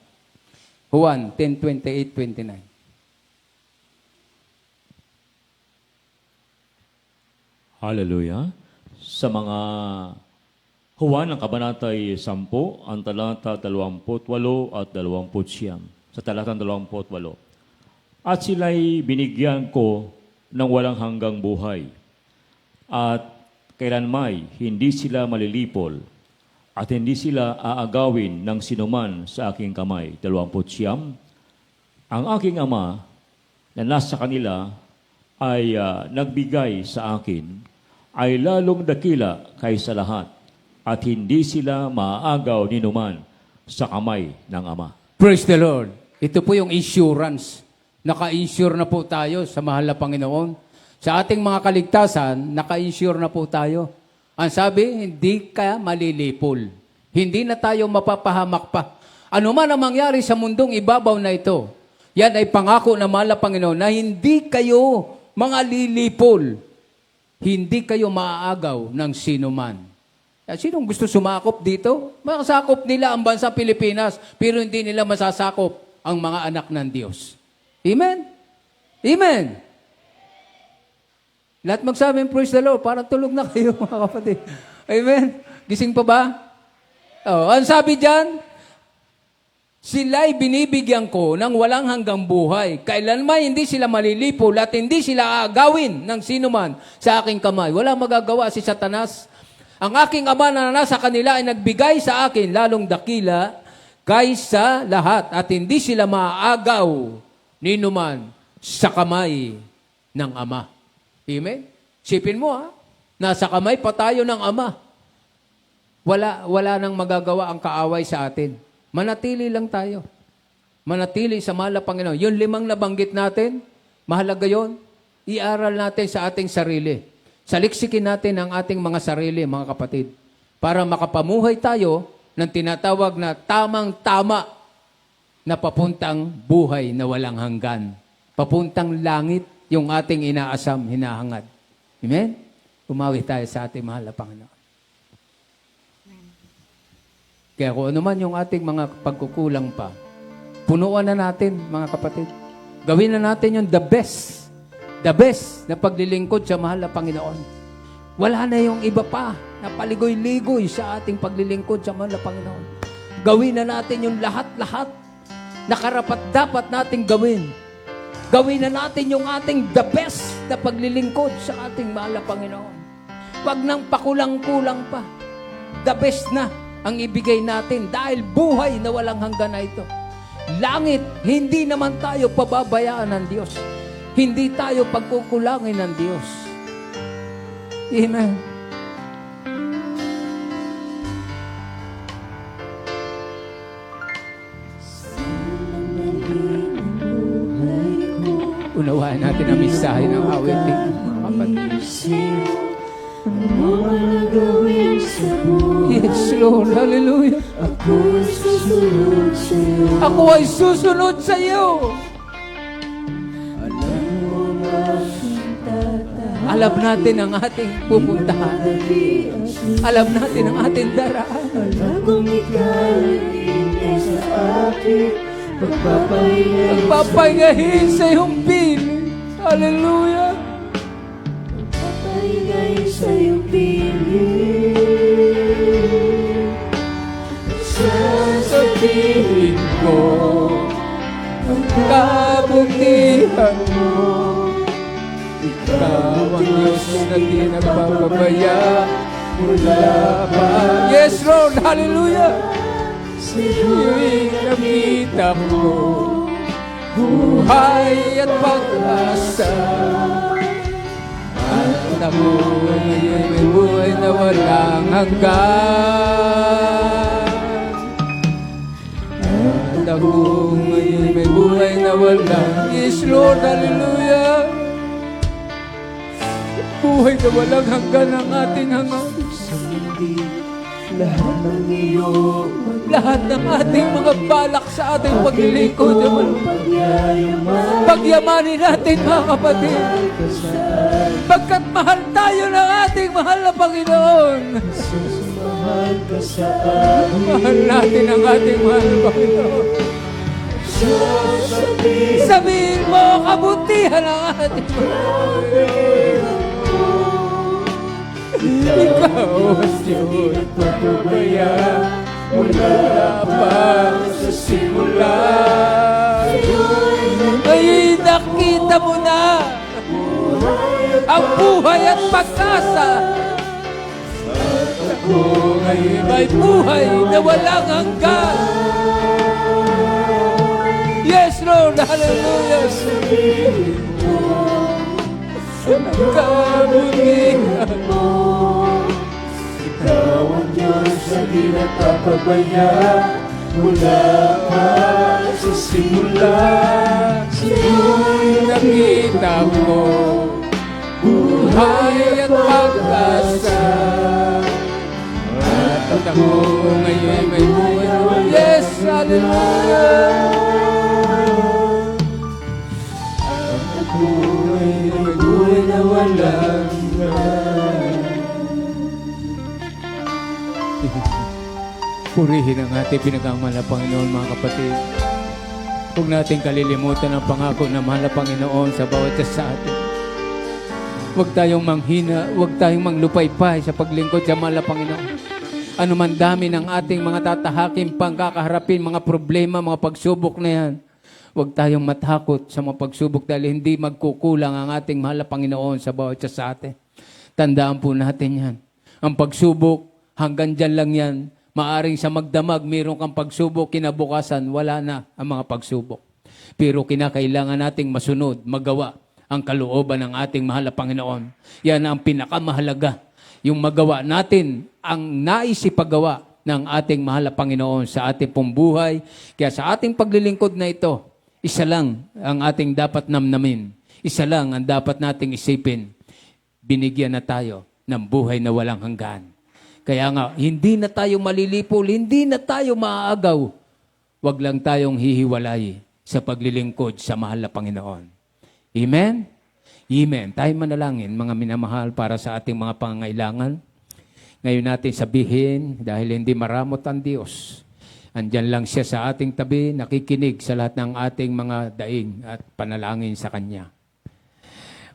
B: Juan 10:28-29.
D: Hallelujah. Sa mga Juan, ang kabanatay 10, ang talata 28 at 29. Sa talatang 28. At sila'y binigyan ko ng walang hanggang buhay. At kailanmay hindi sila malilipol at hindi sila aagawin ng sinuman sa aking kamay. 29. Ang aking Ama na nasa kanila ay nagbigay sa akin ay lalong dakila kaysa lahat at hindi sila maaagaw ni numan sa kamay ng Ama.
B: Praise the Lord. Ito po yung insurance. Naka-insure na po tayo sa mahal na Panginoon. Sa ating mga kaligtasan, naka-insure na po tayo. Ang sabi, hindi ka malilipol. Hindi na tayo mapapahamak pa. Ano man ang mangyari sa mundong ibabaw na ito, yan ay pangako ng mahal na Panginoon na hindi kayo mga lilipol. Hindi kayo maaagaw ng sinuman. Sinong gusto sumakop dito? Masakop nila ang bansa Pilipinas, pero hindi nila masasakop ang mga anak ng Diyos. Amen? Amen? Lahat magsabing, praise the Lord, parang tulog na kayo mga kapatid. Amen? Gising pa ba? Ang sabi dyan, sila'y binibigyan ko ng walang hanggang buhay. Kailanman hindi sila malilipol at hindi sila aagawin ng sinuman sa aking kamay. Wala magagawa si Satanas. Ang aking Ama na nasa kanila ay nagbigay sa akin lalong dakila kaysa lahat at hindi sila maaagaw ni numan sa kamay ng Ama. Amen? Sipin mo nasa kamay pa tayo ng Ama. Wala nang magagawa ang kaaway sa atin. Manatili lang tayo. Manatili sa mahal na Panginoon. Yung 5 nabanggit natin, mahalaga yon. I-aral natin sa ating sarili. Saliksikin natin ang ating mga sarili, mga kapatid. Para makapamuhay tayo ng tinatawag na tamang-tama na papuntang buhay na walang hanggan. Papuntang langit yung ating inaasam, hinahangad. Amen? Umawi tayo sa ating mahal na Panginoon. Kaya kung ano man yung ating mga pagkukulang pa, punuan na natin, mga kapatid. Gawin na natin yung the best na paglilingkod sa mahal na Panginoon. Wala na yung iba pa na paligoy-ligoy sa ating paglilingkod sa mahal na Panginoon. Gawin na natin yung lahat-lahat na karapat-dapat nating gawin. Gawin na natin yung ating the best na paglilingkod sa ating mahal na Panginoon. Huwag nang pakulang-kulang pa. The best na ang ibigay natin dahil buhay na walang hanggan na ito. Langit, hindi naman tayo pababayaan ng Diyos. Hindi tayo pagkukulangin ng Diyos. Amen. Unawain natin ang mensahe ng awitin, mga kapatid. Yes, Lord. Hallelujah. Ako ay susunod sa iyo. Alam natin ang ating pupuntahan. Alam natin ang ating daraan. Magpapahingahin sa iyong piling. Hallelujah.
F: Sa iyong piling,
B: Sasabihin ko ang kabutihan mo. Ikaw ang Diyos na di nagpapabaya mula pa. Yes, Lord. Hallelujah. Siya'y nakita mo buhay at pag-asa. At ako ngayon may buhay na walang hanggan. At ako ngayon may buhay na walang. Yes, Lord, hallelujah. Buhay na walang hanggan ang ating hanggan. Lahat ng ating mga balak sa ating paglilingkod, pagyamanin natin, mga kapatid. Pagkat mahal tayo ng ating mahal na Panginoon. Mahal natin ang ating mahal na Panginoon. Sabihin mo, kabutihan ang ating Panginoon. Ikaw ang Diyos pagpapaya mula pa sa simula. Ay nakita mo na ang buhay at pag-asa. At ako ngayon may buhay na walang hanggan. Yes, Lord, hallelujah. Kabutihan mo. Ikaw ang Diyos na di nagpapabaya mula pa sa simula. Siya'y nakita mo buhay at pag-asa. At ako ngayon may buhay. Yes, hallelujah. At ako ngayon may buhay na walang purihin ang ating pinagmamahal na Panginoon, mga kapatid. Huwag natin kalilimutan ang pangako na mahal na Panginoon sa bawat isa sa atin. Huwag tayong manghina, huwag tayong manglupaypay sa paglingkod sa mahal na Panginoon. Ano man dami ng ating mga tatahakin pang kakaharapin, mga problema, mga pagsubok na yan. Huwag tayong matakot sa mga pagsubok dahil hindi magkukulang ang ating mahal na Panginoon sa bawat isa sa atin. Tandaan po natin yan. Ang pagsubok, hanggang dyan lang yan. Maaring sa magdamag, mayroon kang pagsubok, kinabukasan, wala na ang mga pagsubok. Pero kinakailangan nating masunod, magawa ang kalooban ng ating mahal na Panginoon. Yan ang pinakamahalaga. Yung magawa natin, ang naisipagawa ng ating mahal na Panginoon sa ating pong buhay. Kaya sa ating paglilingkod na ito, isa lang ang ating dapat namnamin. Isa lang ang dapat nating isipin. Binigyan na tayo ng buhay na walang hanggan. Kaya nga, hindi na tayo malilipol, hindi na tayo maaagaw. Huwag lang tayong hihiwalay sa paglilingkod sa mahal na Panginoon. Amen? Amen. Tayo manalangin, mga minamahal, para sa ating mga pangangailangan. Ngayon natin sabihin, dahil hindi maramot ang Diyos, andyan lang siya sa ating tabi, nakikinig sa lahat ng ating mga daing at panalangin sa Kanya.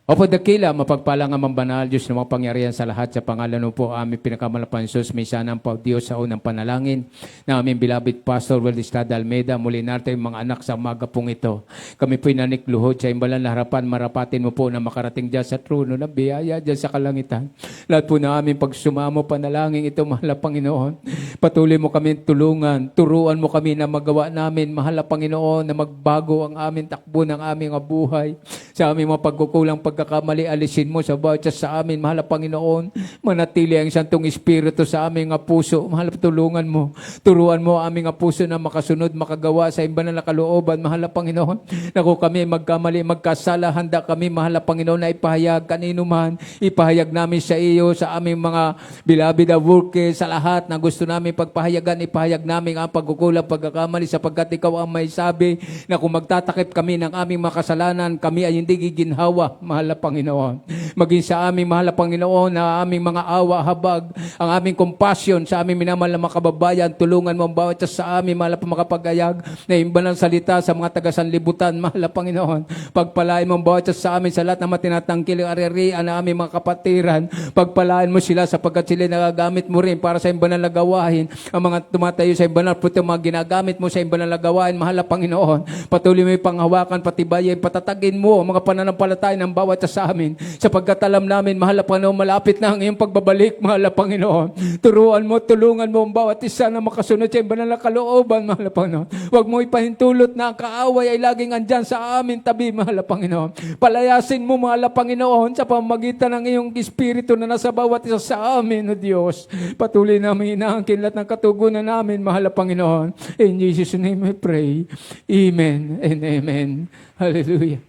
B: Opo dakila, mapagpalang amang banal, Diyos na mapangyarihan sa lahat, sa pangalan mo po aming pinakamalapang Diyos, may sanang po Diyos sa unang panalangin, na aming bilabid Pastor Will Estrada Almeida, muli natin mga anak sa umaga pong ito. Kami po'y nanikluhod sa imbalan na harapan, marapatin mo po na makarating dyan sa trono ng biyaya dyan sa kalangitan. Lahat po na aming pagsumamo, panalangin ito, mahal na Panginoon. Patuloy mo kami tulungan, turuan mo kami na magawa namin, mahal na Panginoon, na magbago ang aming takbo ng aming buhay. Sa aming mga pagkukulang pagkakamali, alisin mo sa bawat isa sa amin, mahal na Panginoon. Manatili ang Santong Espiritu sa aming puso. Mahal na tulungan mo. Turuan mo ang aming puso na makasunod, makagawa sa imbalan na kalooban, mahal na Panginoon. Naku kami magkamali, magkasala, handa kami, mahal na Panginoon, na ipahayag kanino man. Ipahayag namin sa iyo, sa aming mga beloved workers, sa lahat na gusto namin pagpahayagan, ipahayag namin ang pagkukulang, pagkakamali, sapagkat ikaw ang may sabi na kung magtatakip kami ng aming makasalanan, kami ay hindi giginhawa, mahal na Panginoon. Maging sa aming mahal na Panginoon, na aming mga awa, habag, ang aming compassion sa aming minamahal na mga kababayan, tulungan mo ang bawat isa sa amin, mahal na makapagayag na imbalang salita sa mga taga-sanlibutan, mahal na Panginoon. Pagpalain mo ang bawat isa sa amin sa lahat na matinatangkil ang ari-arian na aming mga kapatiran. Pagpalain mo sila sapagkat sila nagagamit mo rin para sa imbalang na gawain. Ang mga tumatayo sa imbalang puto, mga ginagamit mo sa imbalang na gawain, mahal na Panginoon. Patuloy mo yung panghawakan, patibayin, patatagin mo ang mga pananampalataya ng bawat isa sa amin. Sapagkat alam namin, mahal na Panginoon, malapit na ang iyong pagbabalik, mahal na Panginoon. Turuan mo, tulungan mo ang bawat isa na makasunod sa imbalang na kalooban, mahal na Panginoon. Huwag mo ipahintulot na ang kaaway ay laging andyan sa amin tabi, mahal na Panginoon. Palayasin mo, mahal na Panginoon, sa pamagitan ng iyong Espiritu na nasa bawat isa sa amin, O Diyos. Patuloy namin inaangkin lahat ng katugunan namin, mahal na Panginoon. In Jesus' name I pray. Amen and amen. Hallelujah.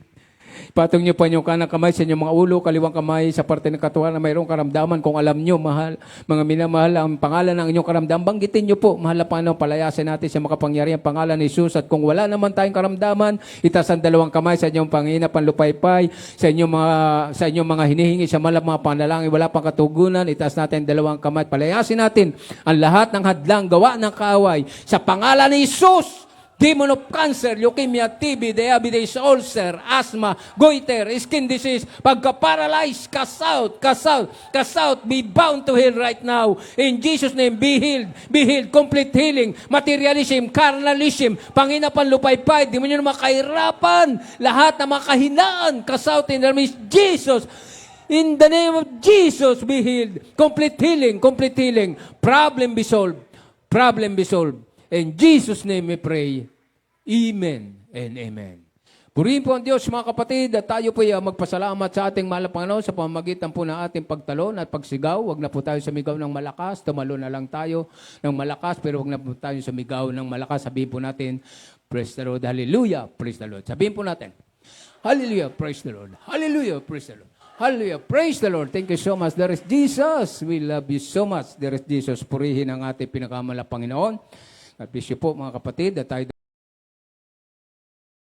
B: Patong niyo pa inyong kanang kamay sa inyong mga ulo, kaliwang kamay sa parte ng katawan na mayroong karamdaman. Kung alam niyo, mahal, mga minamahal, ang pangalan ng inyong karamdaman, banggitin niyo po, mahal na Panginoon, palayasin natin sa makapangyarihan pangalan ni Jesus. At kung wala naman tayong karamdaman, itaas ang dalawang kamay sa inyong pangina, panlupaypay, sa inyong mga hinihingi sa malap mga panalangin, wala pang katugunan, itaas natin dalawang kamay, palayasin natin ang lahat ng hadlang, gawa ng kaaway, sa pangalan ni Jesus. Demon of cancer, leukemia, TB, diabetes, ulcer, asthma, goiter, skin disease, pagka-paralyzed, cast out, be bound to hell right now. In Jesus' name, be healed, complete healing, materialism, carnalism, panginapan, lupaypay, di mo nyo na makahirapan, lahat na makahinaan, cast out in the name of Jesus. In the name of Jesus, be healed, complete healing, problem be solved. In Jesus' name we pray. Amen and amen. Purihin po ang Diyos, mga kapatid, at tayo po magpasalamat sa ating mahal na Panginoon sa pamamagitan po ng ating pagtalon at pagsigaw. Huwag na po tayo sumigaw ng malakas, tumalo na lang tayo ng malakas, pero huwag na po tayo sumigaw ng malakas. Sabihin po natin, praise the Lord, hallelujah, praise the Lord. Sabihin po natin, hallelujah, praise the Lord, hallelujah, praise the Lord. Hallelujah. Praise the Lord. Thank you so much. There is Jesus. We love you so much. There is Jesus. Purihin ang ating pinakamalapang Panginoon. God bless you po mga kapatid. At tayo